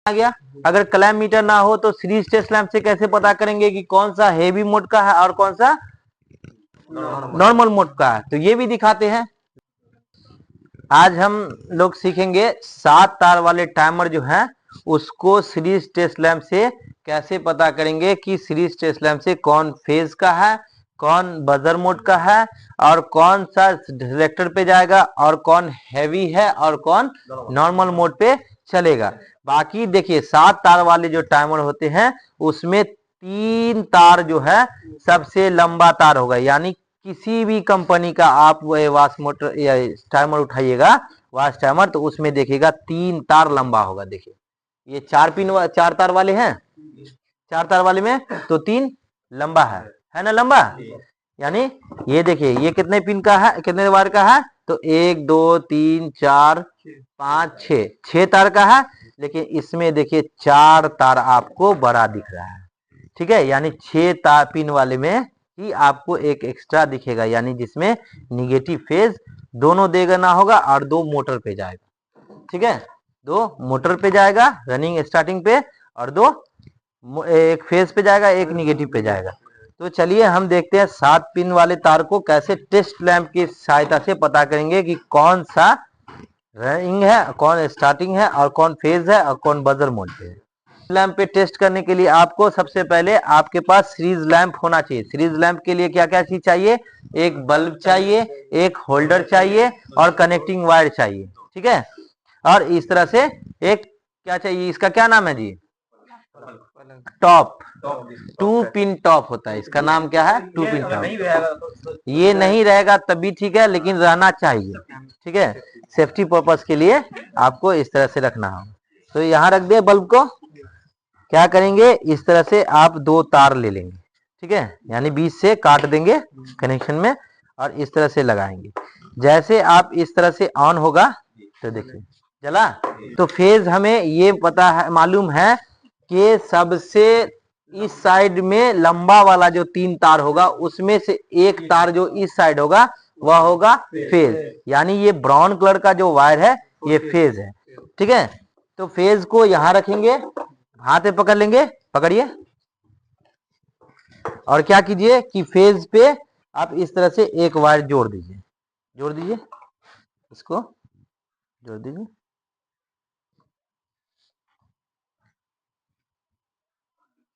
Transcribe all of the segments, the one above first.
आ गया। अगर clamp metre ना हो तो सीरीज टेस्ट लैंप से कैसे पता करेंगे कि कौन सा हेवी मोड का है और कौन सा नॉर्मल मोड का है, तो ये भी दिखाते हैं। आज हम लोग सीखेंगे 7 तार वाले टाइमर जो है उसको सीरीज टेस्ट लैंप से कैसे पता करेंगे कि सीरीज टेस्ट लैंप से कौन फेज का है, कौन बजर मोड का है और कौन सा सिलेक्टर पे जाएगा और कौन हैवी है और कौन नॉर्मल मोड पे चलेगा। बाकी देखिए 7 तार वाले जो टाइमर होते हैं उसमें 3 तार जो है सबसे लंबा तार होगा, यानी किसी भी कंपनी का आप वाश मोटर या टाइमर उठाइएगा वाश टाइमर तो उसमें देखिएगा 3 तार लंबा होगा। देखिए ये 4 तार वाले हैं, 4 तार वाले में तो 3 लंबा है ना लंबा। यानी ये देखिए ये कितने पिन का है, कितने वायर का है, तो 1 2 3 4 5 6 तार का है, लेकिन इसमें देखिए 4 तार आपको बड़ा दिख रहा है। ठीक है, यानी 6 तार पिन वाले में ही आपको एक एक्स्ट्रा दिखेगा, यानी जिसमें निगेटिव फेज दोनों देना होगा और 2 मोटर पे जाएगा। ठीक है, 2 मोटर पे जाएगा रनिंग स्टार्टिंग पे और 2 एक फेज पे जाएगा, एक निगेटिव पे जाएगा। तो चलिए हम देखते हैं 7 पिन वाले तार को कैसे टेस्ट लैंप की सहायता से पता करेंगे कि कौन सा रनिंग है, कौन स्टार्टिंग है और कौन फेज है और कौन बजर मोड पे है। लैंप पे टेस्ट करने के लिए आपको सबसे पहले आपके पास सीरीज लैंप होना चाहिए। सीरीज लैंप के लिए क्या क्या चीज चाहिए, एक बल्ब चाहिए, एक होल्डर चाहिए और कनेक्टिंग वायर चाहिए। ठीक है, और इस तरह से एक क्या चाहिए, इसका क्या नाम है जी, टॉप, 2 पिन टॉप होता है, इसका नाम क्या है 2 पिन टॉप। ये नहीं रहेगा तभी ठीक है, लेकिन रहना चाहिए। ठीक है, सेफ्टी पर्पस के लिए आपको इस तरह से रखना हो। तो यहाँ रख दिया बल्ब को, क्या करेंगे इस तरह से आप 2 तार ले लेंगे। ठीक है, यानी बीच से काट देंगे कनेक्शन में और इस तरह से लगाएंगे। जैसे आप इस तरह से ऑन होगा तो देखिए चला, तो फेज हमें ये पता है, मालूम है कि सबसे इस साइड में लंबा वाला जो 3 तार होगा उसमें से एक तार जो इस साइड होगा वह होगा फेज, यानी ये ब्राउन कलर का जो वायर है ये फेज है। ठीक है, तो फेज को यहां रखेंगे, हाथ में पकड़ लेंगे, पकड़िए और क्या कीजिए कि फेज पे आप इस तरह से एक वायर जोड़ दीजिए, जोड़ दीजिए, इसको जोड़ दीजिए,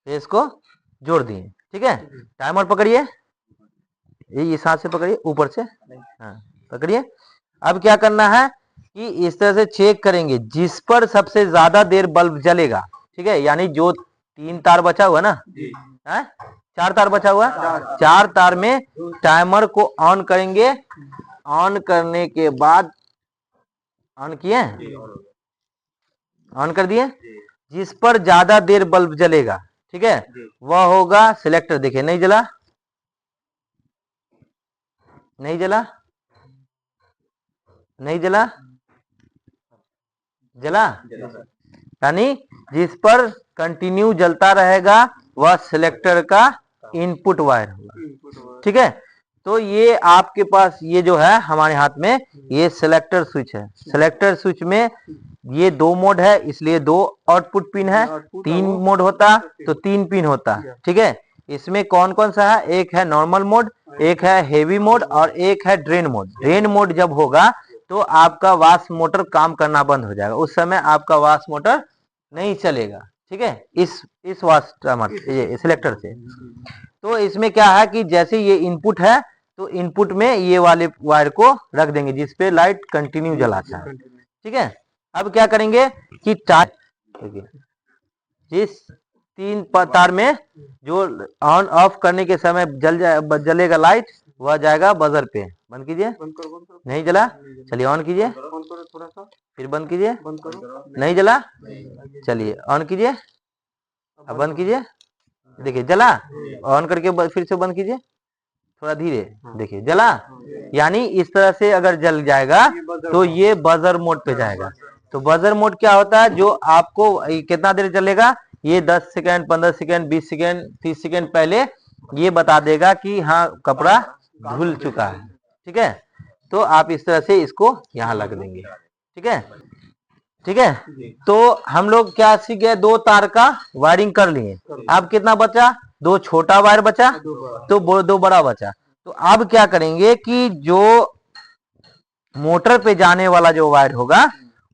फेज को जोड़ दिए। ठीक है, टाइमर पकड़िए, ये इस हाथ से पकड़िए, ऊपर से हाँ पकड़िए। अब क्या करना है कि इस तरह से चेक करेंगे जिस पर सबसे ज्यादा देर बल्ब जलेगा। ठीक है, यानी जो 3 तार बचा हुआ ना है, 4 तार बचा हुआ, 4 तार में टाइमर को ऑन करेंगे। ऑन करने के बाद ऑन किए, ऑन कर दिए, जिस पर ज्यादा देर बल्ब जलेगा ठीक है वह होगा सिलेक्टर। देखिए नहीं जला, नहीं जला, नहीं जला, जला, यानी जिस पर कंटिन्यू जलता रहेगा वह सिलेक्टर का इनपुट वायर होगा। ठीक है, तो ये आपके पास ये जो है हमारे हाथ में ये सिलेक्टर स्विच है। सिलेक्टर स्विच में ये 2 मोड है, इसलिए 2 आउटपुट पिन है। 3 मोड होता तो 3 पिन होता। ठीक है, इसमें कौन कौन सा है, एक है नॉर्मल मोड, एक है हेवी मोड और एक है ड्रेन मोड। ड्रेन मोड जब होगा तो आपका वाश मोटर काम करना बंद हो जाएगा, उस समय आपका वाश मोटर नहीं चलेगा। ठीक है, इस वाश ये सिलेक्टर से। तो इसमें क्या है कि जैसे ये इनपुट है तो इनपुट में ये वाले वायर को रख देंगे जिसपे लाइट कंटिन्यू जलाता है। ठीक है, अब क्या करेंगे कि जिस 3 तार में जो ऑन ऑफ करने के समय जलेगा लाइट वह जाएगा बजर पे। बंद कीजिए, नहीं जला, चलिए ऑन कीजिए, फिर बंद कीजिए, नहीं जला, चलिए ऑन कीजिए, अब बंद कीजिए, देखिए जला, ऑन करके फिर से बंद कीजिए, थोड़ा धीरे, देखिए जला। यानी इस तरह से अगर जल जाएगा तो ये बजर मोड पे जाएगा। तो बजर मोड क्या होता है, जो आपको कितना देर चलेगा, ये 10 सेकंड 15 सेकंड 20 सेकंड 30 सेकंड पहले ये बता देगा कि हाँ कपड़ा धुल चुका है। ठीक है, तो आप इस तरह से इसको यहाँ लग देंगे। ठीक है, ठीक है। तो हम लोग क्या सीख गए, 2 तार का वायरिंग कर लिए। अब कितना बचा, 2 छोटा वायर बचा, तो 2 बड़ा बचा। तो अब क्या करेंगे कि जो मोटर पे जाने वाला जो वायर होगा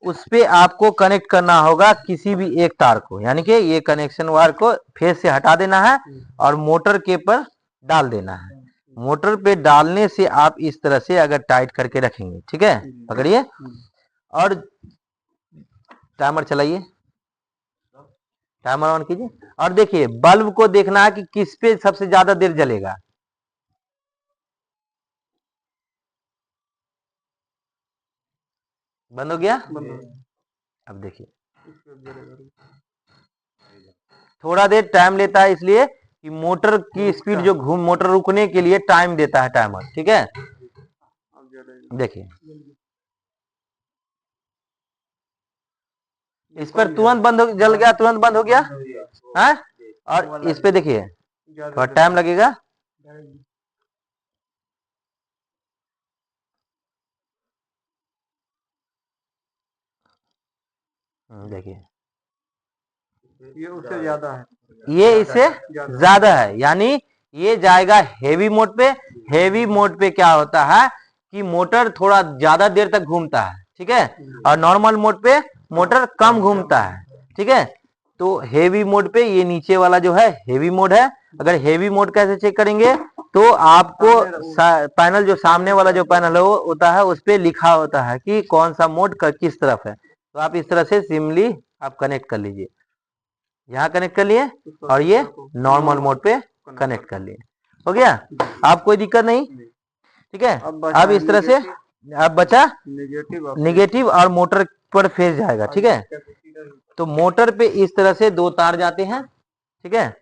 उस पे आपको कनेक्ट करना होगा किसी भी एक तार को, यानी कि ये कनेक्शन वायर को फेज से हटा देना है और मोटर के पर डाल देना है। मोटर पे डालने से आप इस तरह से अगर टाइट करके रखेंगे, ठीक है, पकड़िए और टाइमर चलाइए, टाइमर ऑन कीजिए और देखिए बल्ब को देखना है कि किस पे सबसे ज्यादा देर जलेगा। बंद हो गया। अब देखिए थोड़ा देर टाइम लेता है, इसलिए कि मोटर की स्पीड जो मोटर रुकने के लिए टाइम देता है टाइमर, ठीक है। देखिए इस पर तुरंत बंद हो, जल गया, तुरंत बंद हो गया है। और इस पे देखिए थोड़ा टाइम लगेगा। देखिए ये उससे ज्यादा है, ये इससे ज्यादा है, यानी ये जाएगा हेवी मोड पे। हेवी मोड पे क्या होता है कि मोटर थोड़ा ज्यादा देर तक घूमता है, ठीक है, और नॉर्मल मोड पे मोटर कम घूमता है, ठीक है। तो हेवी मोड पे ये नीचे वाला जो है हेवी मोड है। अगर हेवी मोड कैसे चेक करेंगे, तो आपको पैनल जो सामने वाला जो पैनल है वो होता है, उस पे लिखा होता है कि कौन सा मोड किस तरफ है। तो आप इस तरह से सिम्पली आप कनेक्ट कर लीजिए, यहाँ कनेक्ट कर लिए और ये नॉर्मल मोड पे कनेक्ट कर लिए, हो गया। आप कोई दिक्कत नहीं, ठीक है। अब इस तरह से अब बचा निगेटिव और मोटर पर फेज जाएगा, ठीक है। तो मोटर पे इस तरह से 2 तार जाते हैं, ठीक है।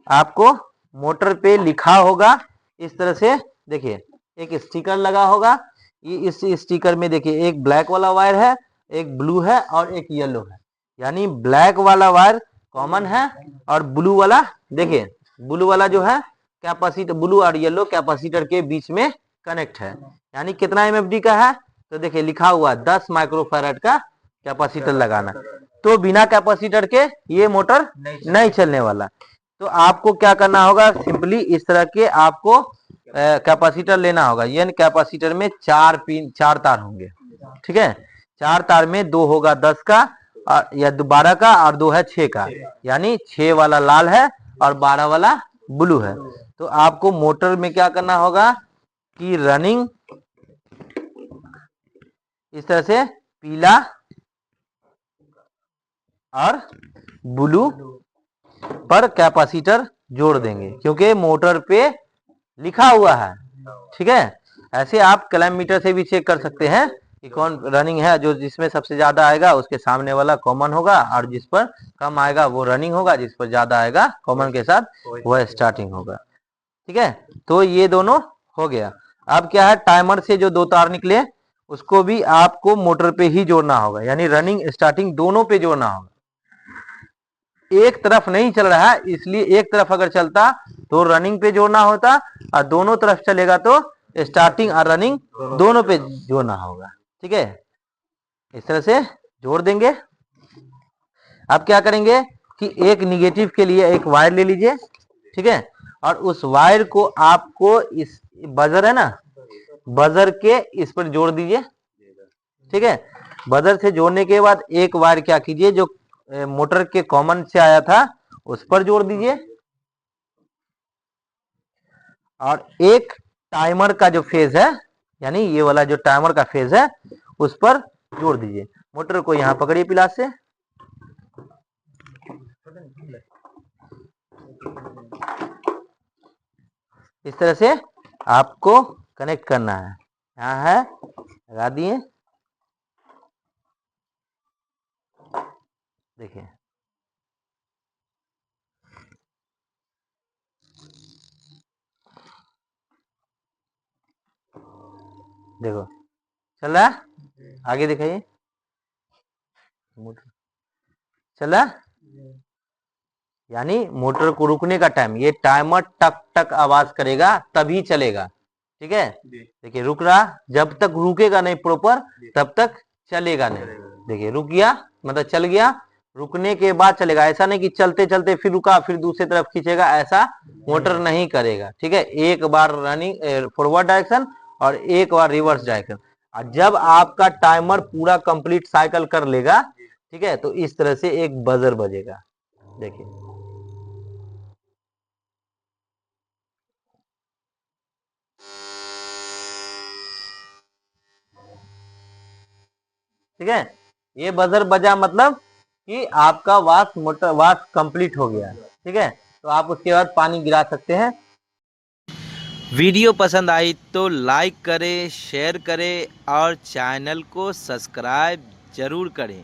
आपको मोटर पे लिखा होगा इस तरह से, देखिए एक स्टिकर लगा होगा। ये इस स्टिकर में देखिए एक ब्लैक वाला वायर है, एक ब्लू है और एक येलो है, यानी ब्लैक वाला वायर कॉमन है और ब्लू वाला, देखिए ब्लू वाला जो है कैपेसिटर, ब्लू और येलो कैपेसिटर के बीच में कनेक्ट है। यानी कितना एमएफडी का है, तो देखिए लिखा हुआ 10 माइक्रोफैराड का कैपेसिटर लगाना। तो बिना कैपेसिटर के ये मोटर नहीं चलने वाला। तो आपको क्या करना होगा, सिंपली इस तरह के आपको कैपेसिटर लेना होगा। यानी कैपेसिटर में 4 तार होंगे, ठीक है। 4 तार में 2 होगा 10 का या 12 का और 2 है 6 का, यानी 6 वाला लाल है और 12 वाला ब्लू है। तो आपको मोटर में क्या करना होगा कि रनिंग इस तरह से पीला और ब्लू पर कैपेसिटर जोड़ देंगे, क्योंकि मोटर पे लिखा हुआ है, ठीक है। ऐसे आप क्लैम्प मीटर से भी चेक कर सकते हैं कि कौन रनिंग है। जो जिसमें सबसे ज्यादा आएगा उसके सामने वाला कॉमन होगा और जिस पर कम आएगा वो रनिंग होगा, जिस पर ज्यादा आएगा कॉमन के साथ वह स्टार्टिंग होगा, ठीक है। तो ये दोनों हो गया। अब क्या है, टाइमर से जो 2 तार निकले उसको भी आपको मोटर पे ही जोड़ना होगा, यानी रनिंग स्टार्टिंग दोनों पे जोड़ना होगा। एक तरफ नहीं चल रहा है, इसलिए एक तरफ अगर चलता तो रनिंग पे जोड़ना होता और दोनों तरफ चलेगा तो स्टार्टिंग और रनिंग दोनों पे जोड़ना होगा, ठीक है। इस तरह से जोड़ देंगे। अब क्या करेंगे कि एक निगेटिव के लिए एक वायर ले लीजिए, ठीक है, और उस वायर को आपको इस बजर है ना, बजर के इस पर जोड़ दीजिए, ठीक है। बजर से जोड़ने के बाद एक वायर क्या कीजिए, जो मोटर के कॉमन से आया था उस पर जोड़ दीजिए और एक टाइमर का जो फेज है, यानी ये वाला जो टाइमर का फेज है उस पर जोड़ दीजिए। मोटर को यहां पकड़िए पिलास से, इस तरह से आपको कनेक्ट करना है। यहाँ है, लगा दिए, देखिए देखो चल रहा है। आगे दिखाइए, मोटर चल रहा है, यानी मोटर को रुकने का टाइम, ये टाइमर टक टक आवाज करेगा तभी चलेगा, ठीक है। देखिए रुक रहा, जब तक रुकेगा नहीं प्रॉपर तब तक चलेगा नहीं। देखिए रुक गया, मतलब चल गया, रुकने के बाद चलेगा, ऐसा नहीं कि चलते चलते फिर रुका फिर दूसरी तरफ खींचेगा, ऐसा मोटर नहीं करेगा। ठीक है, एक बार रनिंग फॉरवर्ड डायरेक्शन और एक बार रिवर्स डायरेक्शन। और जब आपका टाइमर पूरा कंप्लीट साइकिल कर लेगा, ठीक है, तो इस तरह से एक बजर बजेगा। देखिए ठीक है, ये बजर बजा मतलब कि आपका वाश कंप्लीट हो गया। ठीक है, तो आप उसके बाद पानी गिरा सकते हैं। वीडियो पसंद आई तो लाइक करें, शेयर करें और चैनल को सब्सक्राइब जरूर करें।